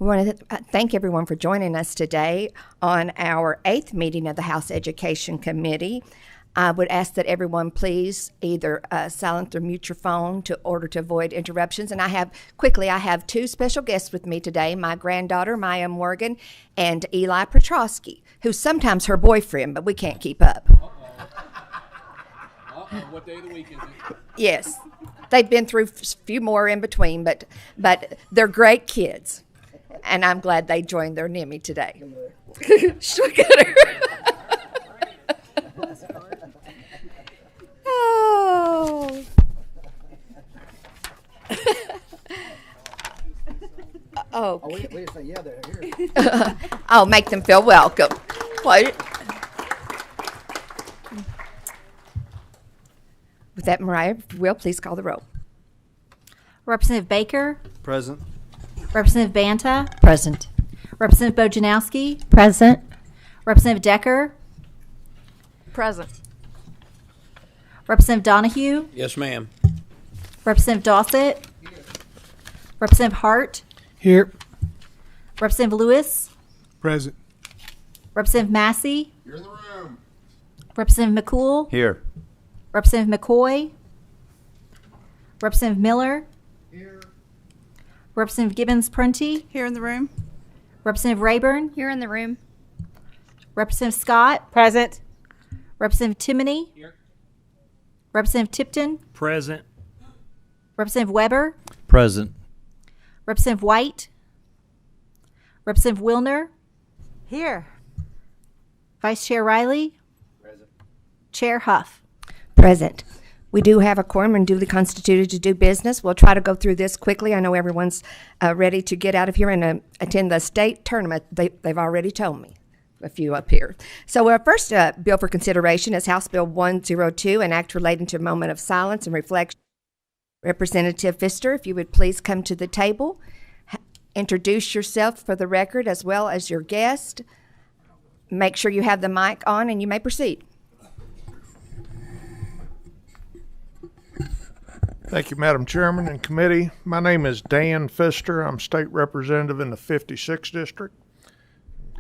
We want to thank everyone for joining us today on our 8th meeting of the House Education Committee. I would ask that everyone please either silence or mute your phone in order to avoid interruptions. And I have two special guests with me today, my granddaughter, Maya Morgan, and Eli Petrosky, who's sometimes her boyfriend, but we can't keep up. What day of the week is it? Yes. They've been through a few more in between, but they're great kids. And I'm glad they joined their NIMI today. Look at her. Oh. Oh. Wait a second. Yeah, they're here. I'll make them feel welcome. What? With that, Mariah, if you will, please call the roll. Representative Baker. Present. Representative Banta. Present. Representative Bojanowski. Present. Representative Decker. Present. Representative Donahue. Yes, ma'am. Representative Dossett. Representative Hart. Here. Representative Lewis. Present. Representative Massey. You're in the room. Representative McCool. Here. Representative McCoy. Representative Miller. Here. Representative Gibbons-Prunty. Here in the room. Representative Rayburn. Here in the room. Representative Scott. Present. Representative Timoney. Here. Representative Tipton. Present. Representative Weber. Present. Representative White. Representative Wilner. Here. Vice Chair Riley. Present. Chair Huff. Present. We do have a quorum and duly constituted to do business. We'll try to go through this quickly. I know everyone's ready to get out of here and attend the state tournament. They've already told me, a few up here. So our first bill for consideration is House Bill 102, an act relating to a moment of silence and reflection. Representative Pfister, if you would please come to the table, introduce yourself for the record as well as your guest. Make sure you have the mic on and you may proceed. Thank you, Madam Chairman and Committee. My name is Dan Pfister. I'm State Representative in the 56th District.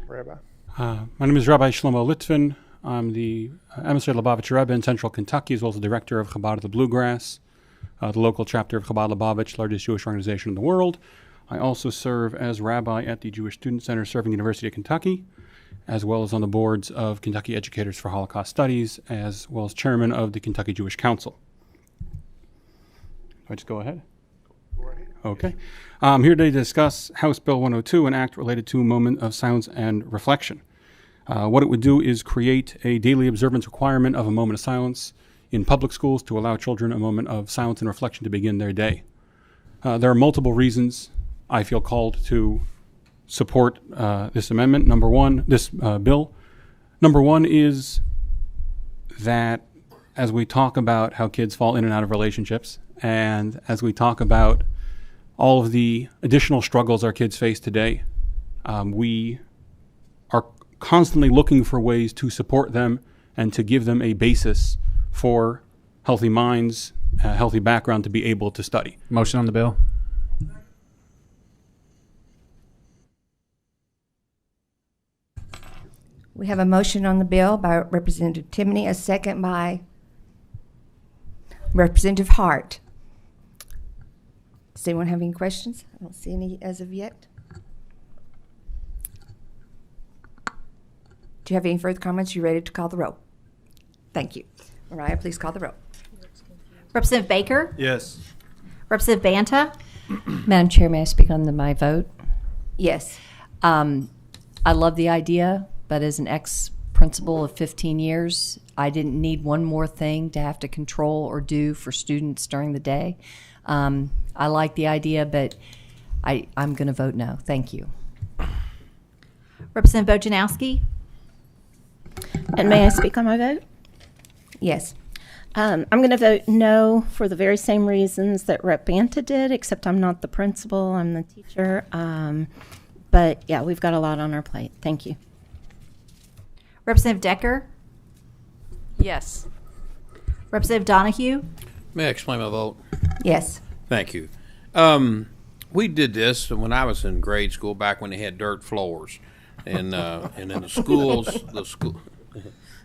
Rabbi. My name is Rabbi Shlomo Litvin. I'm the emissary of Lubavitch Rebbe in Central Kentucky, as well as the director of Chabad of the Bluegrass, the local chapter of Chabad Lubavitch, largest Jewish organization in the world. I also serve as rabbi at the Jewish Student Center serving the University of Kentucky, as well as on the boards of Kentucky Educators for Holocaust Studies, as well as chairman of the Kentucky Jewish Council. Do I just go ahead? Okay. I'm here today to discuss House Bill 102, an act related to a moment of silence and reflection. What it would do is create a daily observance requirement of a moment of silence in public schools to allow children a moment of silence and reflection to begin their day. There are multiple reasons I feel called to support this amendment. This bill. Number one is that as we talk about how kids fall in and out of relationships, and as we talk about all of the additional struggles our kids face today, we are constantly looking for ways to support them and to give them a basis for healthy minds, a healthy background to be able to study. Motion on the bill. We have a motion on the bill by Representative Timoney, a second by Representative Hart. Does anyone have any questions? I don't see any as of yet. Do you have any further comments? You ready to call the roll? Thank you. Mariah, please call the roll. Representative Baker. Yes. Representative Banta. Madam Chair, may I speak on my vote? Yes. I love the idea, but as an ex-principal of 15 years, I didn't need one more thing to have to control or do for students during the day. I like the idea, but I'm going to vote no. Thank you. Representative Bojanowski. And may I speak on my vote? Yes. I'm going to vote no for the very same reasons that Rep. Banta did, except I'm not the principal, I'm the teacher. But yeah, we've got a lot on our plate. Thank you. Representative Decker. Yes. Representative Donahue. May I explain my vote? Yes. Thank you. We did this when I was in grade school, back when they had dirt floors, and in the schools,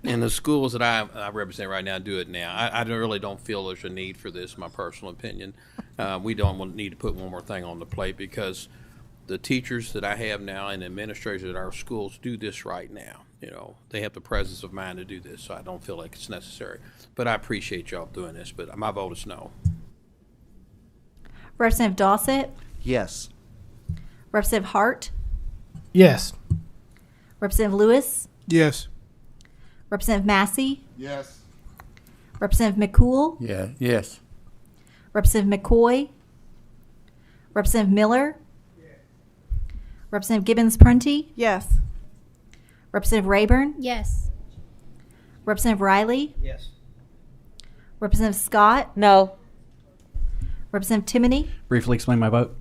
in the schools that I represent right now, do it now. I really don't feel there's a need for this. My personal opinion, we don't need to put one more thing on the plate because the teachers that I have now and administrators at our schools do this right now. You know, they have the presence of mind to do this, so I don't feel like it's necessary. But I appreciate y'all doing this. But my vote is no. Representative Dossett, Yes. Representative Hart, Yes. Representative Lewis, Yes. Representative Massey, Yes. Representative McCool, Yeah. Yes. Representative McCoy, Representative Miller, Representative Gibbons-Prunty, Yes. Representative Rayburn, Yes. Representative Riley, Yes. Representative Scott, No. Representative Timoney, Briefly explain my vote.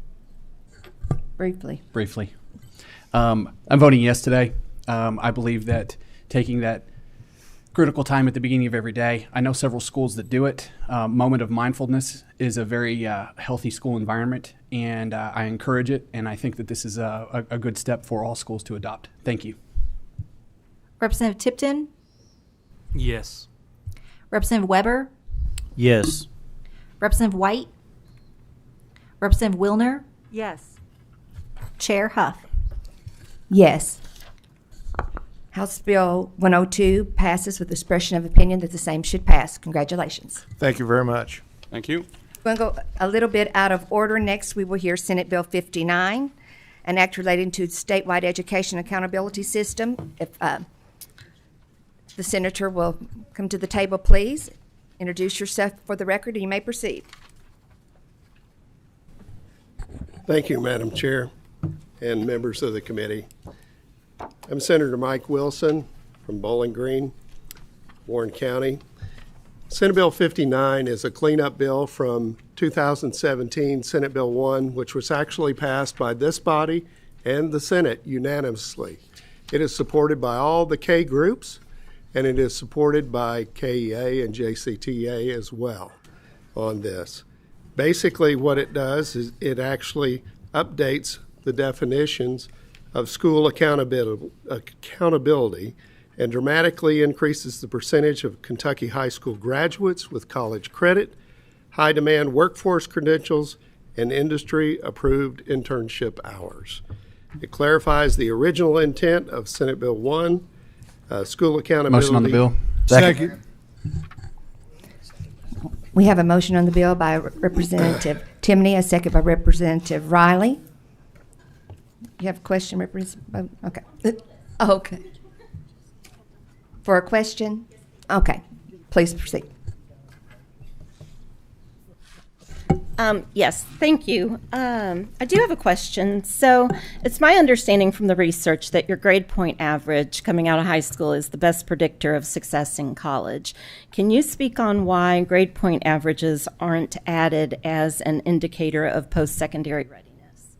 Briefly. I'm voting yes today. I believe that taking that critical time at the beginning of every day, I know several schools that do it. Moment of mindfulness is a very healthy school environment, and I encourage it, and I think that this is a good step for all schools to adopt. Thank you. Representative Tipton, Yes. Representative Weber, Yes. Representative White, Representative Wilner, Yes. Chair Huff. Yes. House Bill 102 passes with expression of opinion that the same should pass. Congratulations. Thank you very much. Thank you. We're going to go a little bit out of order. Next, we will hear Senate Bill 59, an act relating to statewide education accountability system. If the senator will come to the table, please. Introduce yourself for the record, and you may proceed. Thank you, Madam Chair and members of the committee. I'm Senator Mike Wilson from Bowling Green, Warren County. Senate Bill 59 is a cleanup bill from 2017 Senate Bill 1, which was actually passed by this body and the Senate unanimously. It is supported by all the K groups, and it is supported by KEA and JCTA as well on this. Basically, what it does is it actually updates the definitions of school accountability and dramatically increases the percentage of Kentucky high school graduates with college credit, high-demand workforce credentials, and industry-approved internship hours. It clarifies the original intent of Senate Bill 1, school accountability. Motion on the bill. Second. We have a motion on the bill by Representative Timoney, a second by Representative Riley. You have a question, Representative? Okay. Okay. For a question? Okay. Please proceed. Yes, thank you. I do have a question. So it's my understanding from the research that your grade point average coming out of high school is the best predictor of success in college. Can you speak on why grade point averages aren't added as an indicator of post-secondary readiness?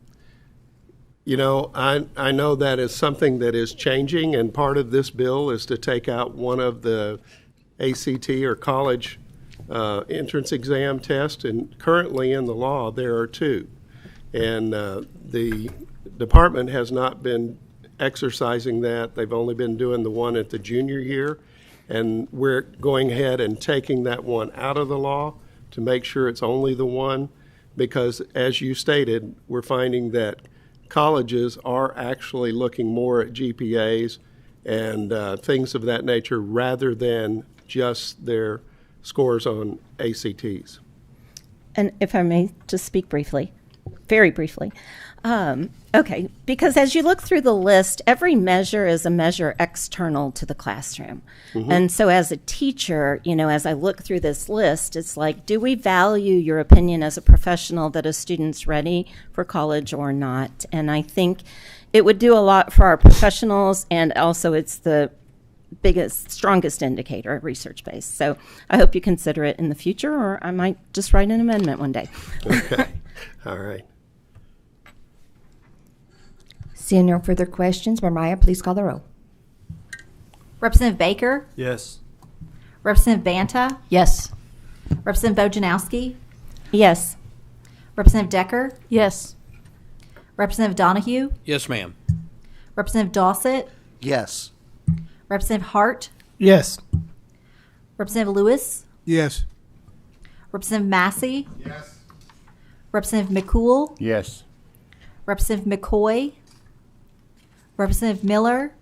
You know, I know that is something that is changing, and part of this bill is to take out one of the ACT or college entrance exam test, and currently in the law there are two. And the department has not been exercising that. They've only been doing the one at the junior year, and we're going ahead and taking that one out of the law to make sure it's only the one, because as you stated, we're finding that colleges are actually looking more at GPAs and things of that nature rather than just their scores on ACTs. And if I may just speak briefly, very briefly. Okay, because as you look through the list, every measure is a measure external to the classroom. Mm-hmm. And so as a teacher, you know, as I look through this list, it's like, do we value your opinion as a professional that a student's ready for college or not? And I think it would do a lot for our professionals, and also it's the biggest, strongest indicator, research-based. So I hope you consider it in the future, or I might just write an amendment one day. Okay, all right. Seeing no further questions, Mariah, please call the roll. Representative Baker, Yes. Representative Banta, Yes. Representative Bojanowski, Yes. Representative Decker, Yes. Representative Donahue, Yes, ma'am. Representative Dossett, Yes. Representative Hart, Yes. Representative Lewis, Yes. Representative Massey, Representative McCool, Yes. Representative McCoy, Representative Miller,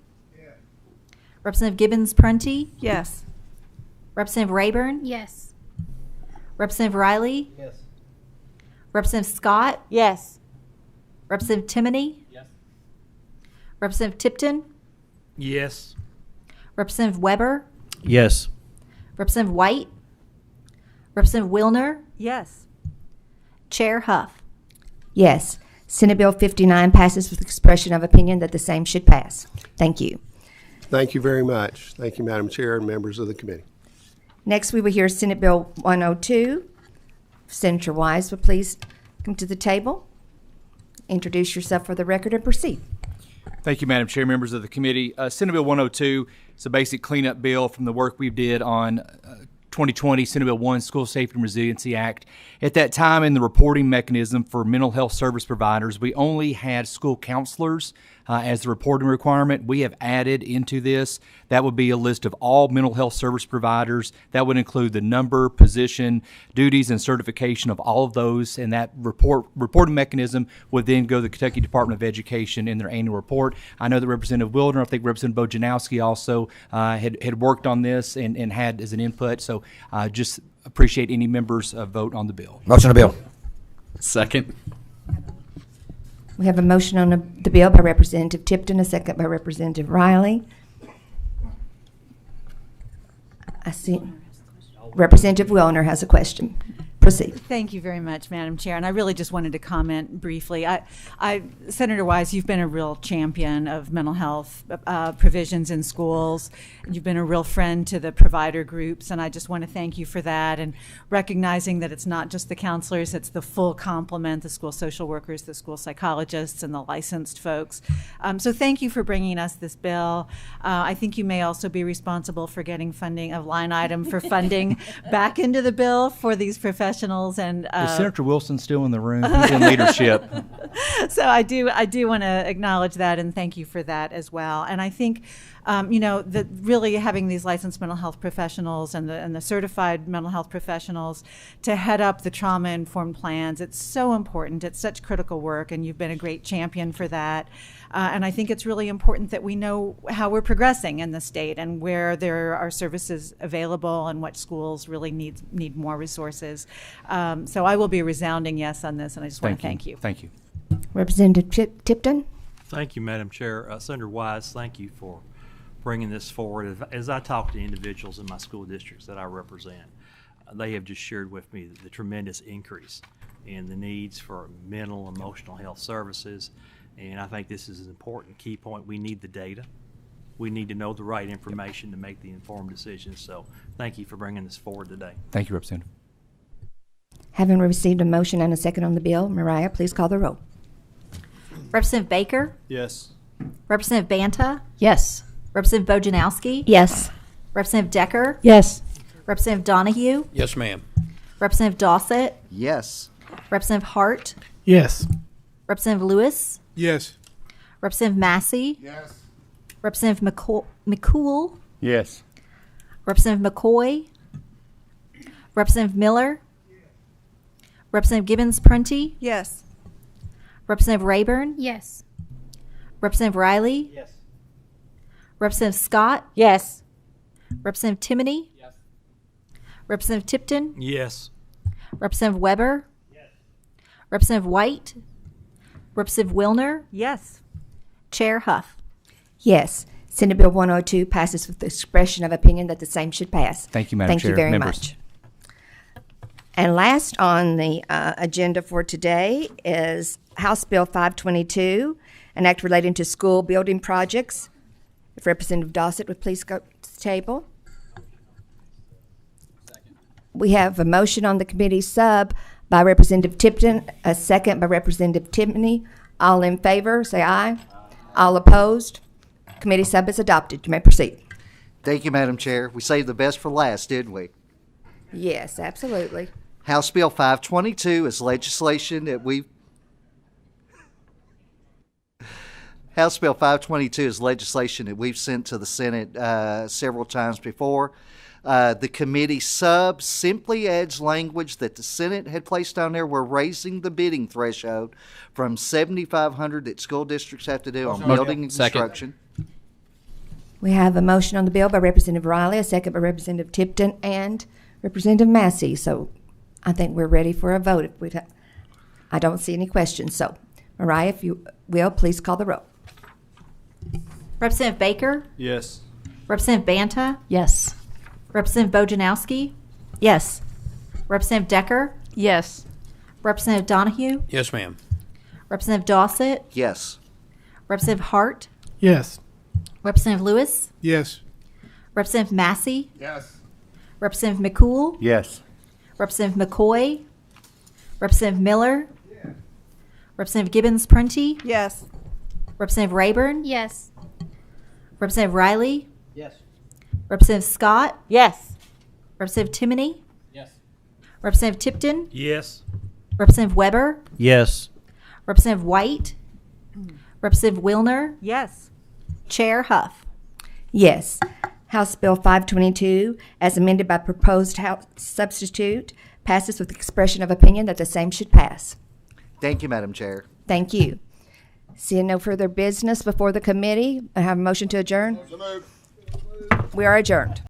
Representative Gibbons Prunty, Yes. Representative Rayburn, Yes. Representative Riley, Representative Scott, Yes. Representative Timoney, Representative Tipton, Yes. Representative Weber, Yes. Representative White, Representative Wilner, Yes. Chair Huff. Yes. Senate Bill 59 passes with expression of opinion that the same should pass. Thank you. Thank you very much. Thank you, Madam Chair and members of the committee. Next, we will hear Senate Bill 102. Senator Wise will please come to the table, introduce yourself for the record, and proceed. Thank you, Madam Chair, members of the committee. Senate Bill 102 is a basic cleanup bill from the work we did on 2020 Senate Bill 1 School Safety and Resiliency Act. At that time, in the reporting mechanism for mental health service providers, we only had school counselors as the reporting requirement. We have added into this, that would be a list of all mental health service providers. That would include the number, position, duties, and certification of all of those, and that reporting mechanism would then go to the Kentucky Department of Education in their annual report. I know that Representative Wildner, I think Representative Bojanowski also had worked on this and had as an input, so just appreciate any members' vote on the bill. Motion to bill. Second. We have a motion on the bill by Representative Tipton, a second by Representative Riley. I see Representative Wilner has a question. Proceed. Thank you very much, Madam Chair. And I really just wanted to comment briefly. Senator Wise, you've been a real champion of mental health provisions in schools. You've been a real friend to the provider groups, and I just want to thank you for that, and recognizing that it's not just the counselors, it's the full complement, the school social workers, the school psychologists, and the licensed folks. So thank you for bringing us this bill. I think you may also be responsible for getting funding, a line item for funding back into the bill for these professionals. And Is Senator Wilson still in the room? He's in leadership. So I do want to acknowledge that and thank you for that as well. And I think, that really having these licensed mental health professionals and the certified mental health professionals to head up the trauma-informed plans, it's so important. It's such critical work, and you've been a great champion for that. And I think it's really important that we know how we're progressing in the state and where there are services available and what schools really need more resources. So I will be a resounding yes on this, and I just want to thank you. Thank you. Representative Tipton. Thank you, Madam Chair. Senator Wise, thank you for bringing this forward. As I talk to individuals in my school districts that I represent, they have just shared with me the tremendous increase in the needs for mental, emotional health services. And I think this is an important key point. We need the data. We need to know the right information to make the informed decisions. So thank you for bringing this forward today. Thank you, Representative. Having received a motion and a second on the bill, Mariah, please call the roll. Representative Baker, Yes. Representative Banta, Yes. Representative Bojanowski, Yes. Representative Decker, Yes. Representative Donahue, Yes, ma'am. Representative Dossett, Yes. Representative Hart, Yes. Representative Lewis, Yes. Representative Massey, Yes. Representative McCool, Yes. Representative McCoy, Representative Miller, Representative Gibbons Prunty, Yes. Representative Rayburn, Yes. Representative Riley, Yes. Representative Scott, Yes. Representative Timoney, Representative Tipton, Yes. Representative Weber, Representative White, Representative Wilner, Yes. Chair Huff. Yes. Senate Bill 102 passes with the expression of opinion that the same should pass. Thank you, Madam Chair. Thank you very Members. much. And last on the agenda for today is House Bill 522, an act relating to school building projects. If Representative Dossett would please go to the table. We have a motion on the committee sub by Representative Tipton, a second by Representative Timoney. All in favor, say aye. All opposed? Committee sub is adopted. You may proceed. Thank you, Madam Chair. We saved the best for last, didn't we? Yes, absolutely. House Bill 522 is legislation that House Bill 522 is legislation that we've sent to the Senate several times before. The committee sub simply adds language that the Senate had placed on there. We're raising the bidding threshold from $7,500 that school districts have to do on building and Second. construction. We have a motion on the bill by Representative Riley, a second by Representative Tipton and Representative Massey. So I think we're ready for a vote. I don't see any questions. So, Mariah, if you will, please call the roll. Representative Baker, Yes. Representative Banta, Yes. Representative Bojanowski, Yes. Representative Decker, Yes. Representative Donahue, Yes, ma'am. Representative Dossett, Yes. Representative Hart, Yes. Representative Lewis, Yes. Representative Massey, Yes. Representative McCool, Yes. Representative McCoy, Representative Miller, Representative Gibbons-Prunty, Yes. Representative Rayburn, Yes. Representative Riley, Yes. Representative Scott, Yes. Representative Timoney, Yes. Representative Tipton, Yes. Representative Weber, Yes. Representative White, Representative Wilner, Yes. Chair Huff. Yes. House Bill 522, as amended by proposed House substitute, passes with expression of opinion that the same should pass. Thank you, Madam Chair. Thank you. Seeing no further business before the committee, I have a motion to adjourn. We are adjourned.